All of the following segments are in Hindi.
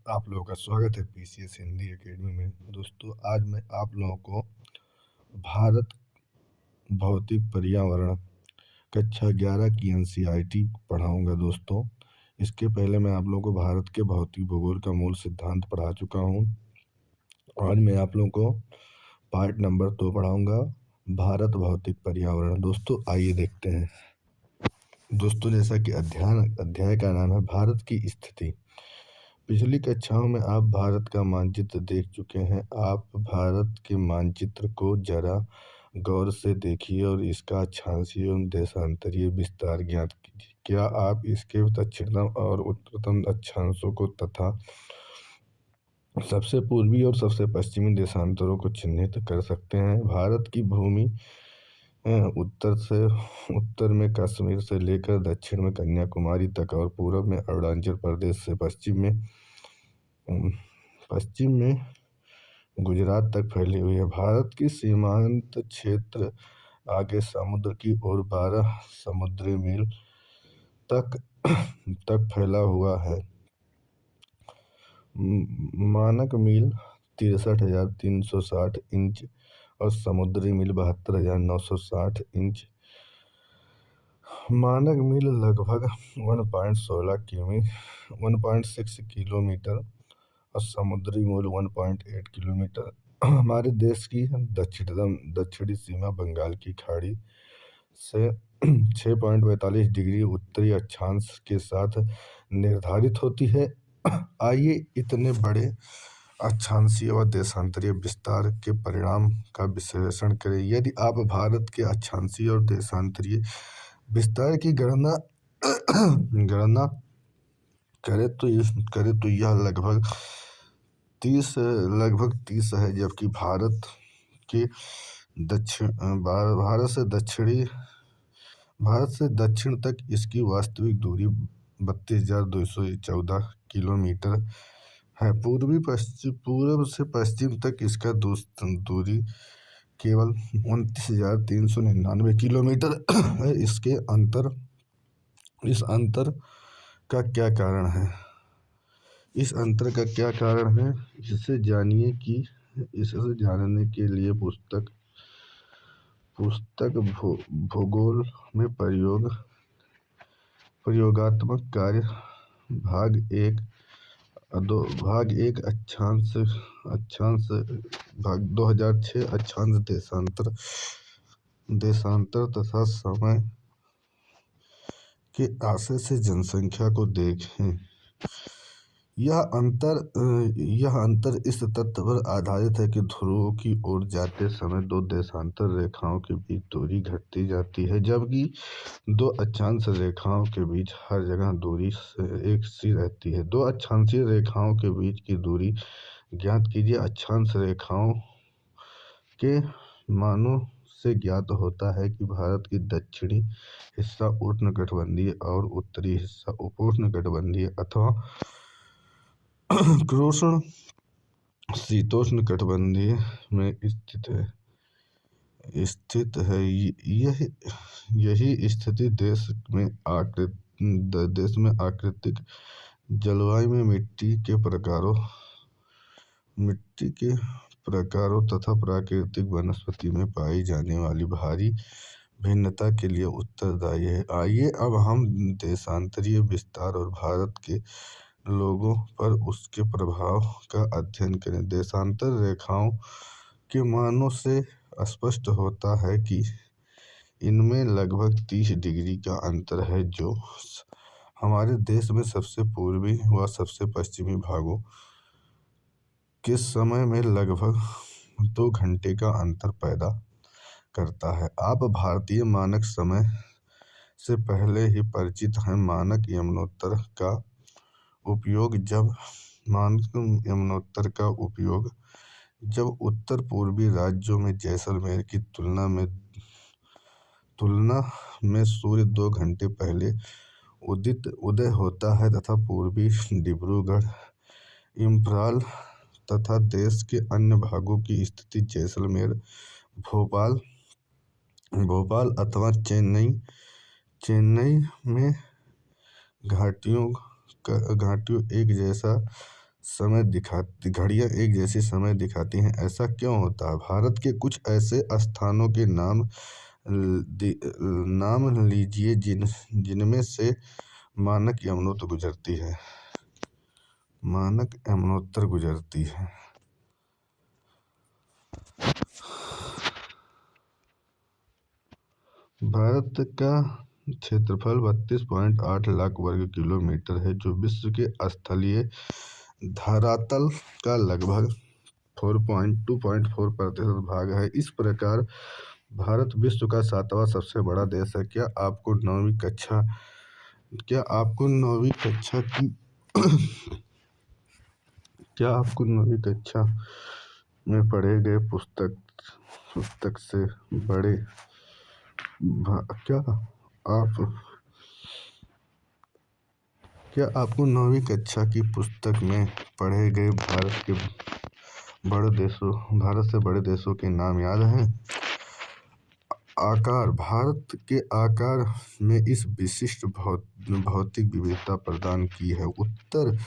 आप लोगों का स्वागत है पीसीएस हिंदी एकेडमी में। दोस्तों, आज मैं आप लोगों को भारत भौतिक पर्यावरण कक्षा 11 की एनसीईआरटी पढ़ाऊंगा। दोस्तों, इसके पहले मैं आप लोगों को भारत के भौतिक भूगोल का मूल सिद्धांत पढ़ा चुका हूँ। आज मैं आप लोगों को पार्ट नंबर 2 पढ़ाऊंगा, भारत भौतिक पर्यावरण। दोस्तों, आइए देखते हैं। दोस्तों, जैसा कि अध्याय का नाम है भारत की स्थिति। पिछली कक्षाओं में आप भारत का मानचित्र देख चुके हैं। आप भारत के मानचित्र को जरा गौर से देखिए और इसका अक्षांशीय एवं देशांतरीय विस्तार ज्ञात कीजिए। क्या आप इसके दक्षिणतम और उत्तरतम अक्षांशों को तथा सबसे पूर्वी और सबसे पश्चिमी देशांतरों को चिन्हित कर सकते हैं? भारत की भूमि उत्तर में कश्मीर से लेकर दक्षिण में कन्याकुमारी तक और पूर्व में अरुणाचल प्रदेश से पश्चिम में गुजरात तक फैली हुई है। भारत की सीमांत क्षेत्र आगे समुद्र की ओर 12 समुद्री मील तक फैला हुआ है। मानक मील 63,360 इंच और समुद्री मील 72,960 इंच। मानक मील लगभग 1.6 किलोमीटर और समुद्री मील 1.8 किलोमीटर। हमारे देश की दक्षिणी सीमा बंगाल की खाड़ी से 6.45 डिग्री उत्तरी अक्षांश के साथ निर्धारित होती है। आइए इतने बड़े अक्षांशीय व देशांतरीय विस्तार के परिणाम का विश्लेषण करें। यदि आप भारत के अक्षांशीय और देशांतरीय विस्तार की गणना करें तो यह लगभग 30 है, जबकि भारत से दक्षिण तक इसकी वास्तविक दूरी 32,214 किलोमीटर है। पूर्व से पश्चिम तक इसका दूरी केवल 29,399 किलोमीटर है। इस अंतर का क्या कारण है? इसे जानने के लिए पुस्तक भूगोल में प्रयोगात्मक कार्य भाग एक अक्षांश भाग 2006 अक्षांश देशांतर तथा समय के आशय से जनसंख्या को देखें। यह अंतर इस तथ्य पर आधारित है कि ध्रुवों की ओर जाते समय दो देशांतर रेखाओं के बीच दूरी घटती जाती है, जबकि दो अक्षांश रेखाओं के बीच हर जगह दूरी एक सी रहती है। दो अक्षांशीय रेखाओं के बीच की दूरी ज्ञात कीजिए। अक्षांश रेखाओं के मानों से ज्ञात होता है कि भारत की दक्षिणी हिस्सा उष्णकटिबंधीय और उत्तरी हिस्सा उपोष्णकटिबंधीय अथवा शीतोष्ण कटिबंधीय में स्थित है। यही स्थिति देश में आकृतिक जलवायु में मिट्टी के प्रकारों तथा प्राकृतिक वनस्पति में पाई जाने वाली भारी भिन्नता के लिए उत्तरदायी है। आइए अब हम देशांतरीय विस्तार और भारत के लोगों पर उसके प्रभाव का अध्ययन करें। देशांतर रेखाओं के मानों से स्पष्ट होता है कि इनमें लगभग 30 डिग्री का अंतर है, जो हमारे देश में सबसे पूर्वी व सबसे पश्चिमी भागों के समय में लगभग 2 घंटे का अंतर पैदा करता है। आप भारतीय मानक समय से पहले ही परिचित हैं। मानक यमनोत्तर का उपयोग जब उत्तर पूर्वी राज्यों में जैसलमेर की तुलना में सूर्य 2 घंटे पहले उदय होता है तथा पूर्वी डिब्रूगढ़, इम्फाल तथा देश के अन्य भागों की स्थिति जैसलमेर, भोपाल अथवा चेन्नई में घाटियों एक जैसा घड़ियां एक जैसी समय दिखाती हैं, ऐसा क्यों होता है? भारत के कुछ ऐसे स्थानों के नाम लीजिए जिनमें से मानक यमुनोत्र गुजरती है। मानक यमुनोत्र गुजरती है। भारत का क्षेत्रफल 32.8 लाख वर्ग किलोमीटर है, जो विश्व के स्थलीय धरातल का लगभग 4.4% भाग है। इस प्रकार भारत विश्व का 7वां सबसे बड़ा देश है। क्या आपको नौवीं कक्षा में पढ़े गए पुस्तक से बड़े क्या आपको 9वीं कक्षा की पुस्तक में पढ़े गए भारत से बड़े देशों के नाम याद हैं? आकार। भारत के आकार में इस विशिष्ट भौतिक विविधता प्रदान की है। उत्तर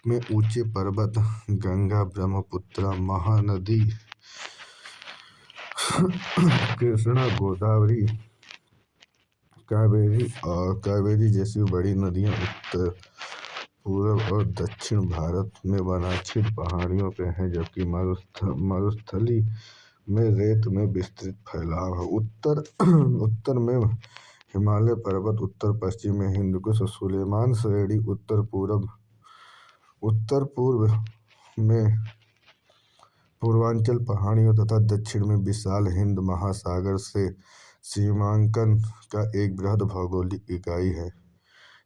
में ऊंचे पर्वत, गंगा, ब्रह्मपुत्र, महानदी, कृष्णा, गोदावरी, कावेरी जैसी बड़ी नदियां। उत्तर, पूर्व और दक्षिण भारत में वनांचल पहाड़ियों पे हैं, जबकि मरुस्थली में रेत में विस्तृत फैलाव है। उत्तर में हिमालय पर्वत, उत्तर पश्चिम में हिंदकुश और सुलेमान श्रेणी, उत्तर पूर्व में पूर्वांचल पहाड़ियों तथा दक्षिण में विशाल हिंद महासागर से सीमांकन का एक बृहद भौगोलिक इकाई है,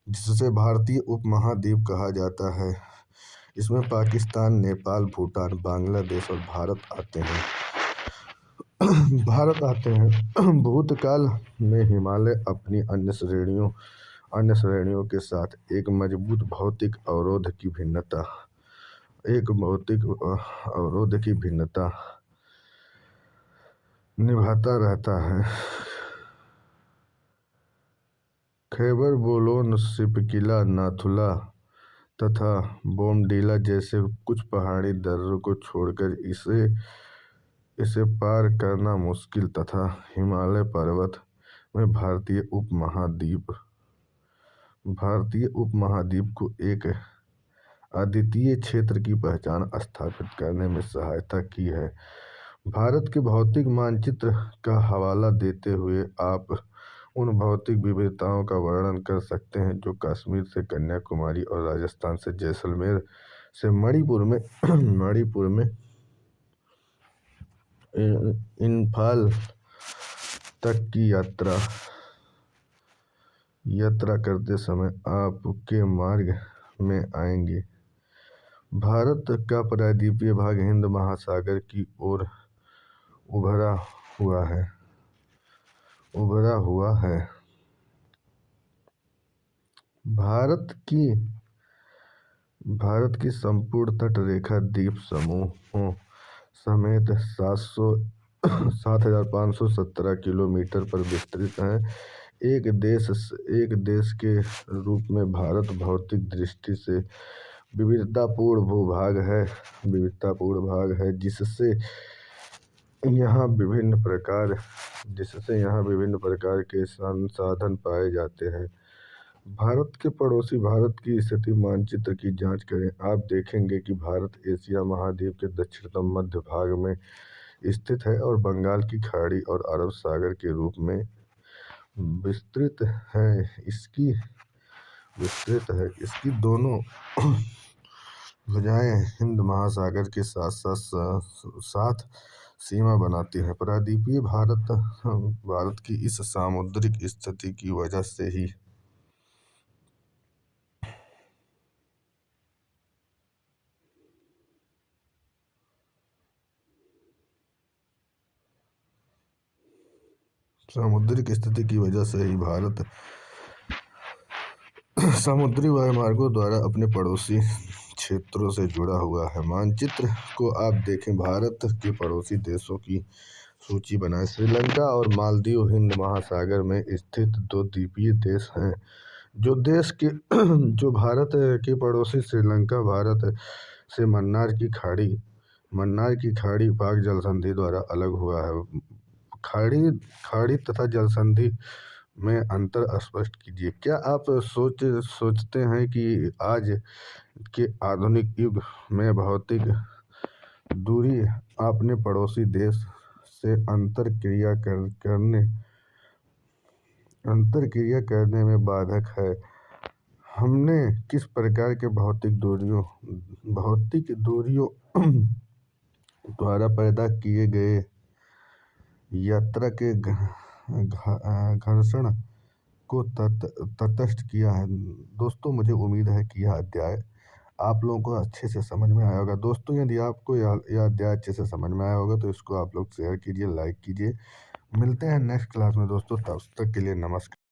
जिसे भारतीय उपमहाद्वीप कहा जाता है। इसमें पाकिस्तान, नेपाल, भूटान, बांग्लादेश और भारत आते हैं। भूतकाल में हिमालय अपनी अन्य श्रेणियों के साथ एक मजबूत भौतिक अवरोध की भिन्नता निभाता रहता है। खैबर, बोलोन, सिपकिला, नाथुला तथा बोमडीला जैसे कुछ पहाड़ी दर्रों को छोड़कर इसे पार करना मुश्किल तथा हिमालय पर्वत में भारतीय उपमहाद्वीप को एक अद्वितीय क्षेत्र की पहचान स्थापित करने में सहायता की है। भारत के भौतिक मानचित्र का हवाला देते हुए आप उन भौतिक विविधताओं का वर्णन कर सकते हैं जो कश्मीर से कन्याकुमारी और राजस्थान से जैसलमेर से मणिपुर में इम्फाल तक की यात्रा करते समय आपके मार्ग में आएंगे। भारत का प्रायद्वीपीय भाग हिंद महासागर की ओर उभरा हुआ है। भारत की संपूर्ण तट रेखा द्वीप समूहों समेत 7,517 किलोमीटर पर विस्तृत है। एक देश के रूप में भारत भौतिक दृष्टि से विविधतापूर्ण भाग है, जिससे यहाँ विभिन्न प्रकार के संसाधन पाए जाते हैं। भारत के पड़ोसी भारत की स्थिति मानचित्र की जांच करें। आप देखेंगे कि भारत एशिया महाद्वीप के दक्षिणतम मध्य भाग में स्थित है और बंगाल की खाड़ी और अरब सागर के रूप में विस्तृत है। इसकी दोनों भुजाएं हिंद महासागर के साथ सीमा बनाती हैं। प्रायद्वीपीय भारत की इस सामुद्रिक स्थिति की वजह से ही भारत समुद्री वायुमार्गों द्वारा अपने पड़ोसी क्षेत्रों से जुड़ा हुआ है। मानचित्र को आप देखें। भारत के पड़ोसी देशों की सूची बनाएं। श्रीलंका और मालदीव हिंद महासागर में स्थित दो द्वीपीय देश हैं जो देश के जो भारत के पड़ोसी श्रीलंका भारत से मन्नार की खाड़ी पाक जल संधि द्वारा अलग हुआ है। खाड़ी खाड़ी तथा जल संधि में अंतर स्पष्ट कीजिए। क्या आप सोचते हैं कि आज के आधुनिक युग में भौतिक दूरी अपने पड़ोसी देश से अंतर क्रिया करने में बाधक है? हमने किस प्रकार के भौतिक दूरियों द्वारा पैदा किए गए यात्रा के घर्षण को तटस्थ किया है? दोस्तों, मुझे उम्मीद है कि यह अध्याय आप लोगों को अच्छे से समझ में आया होगा। दोस्तों, यदि आपको यह अध्याय अच्छे से समझ में आया होगा तो इसको आप लोग शेयर कीजिए, लाइक कीजिए। मिलते हैं नेक्स्ट क्लास में दोस्तों, तब तक के लिए नमस्कार।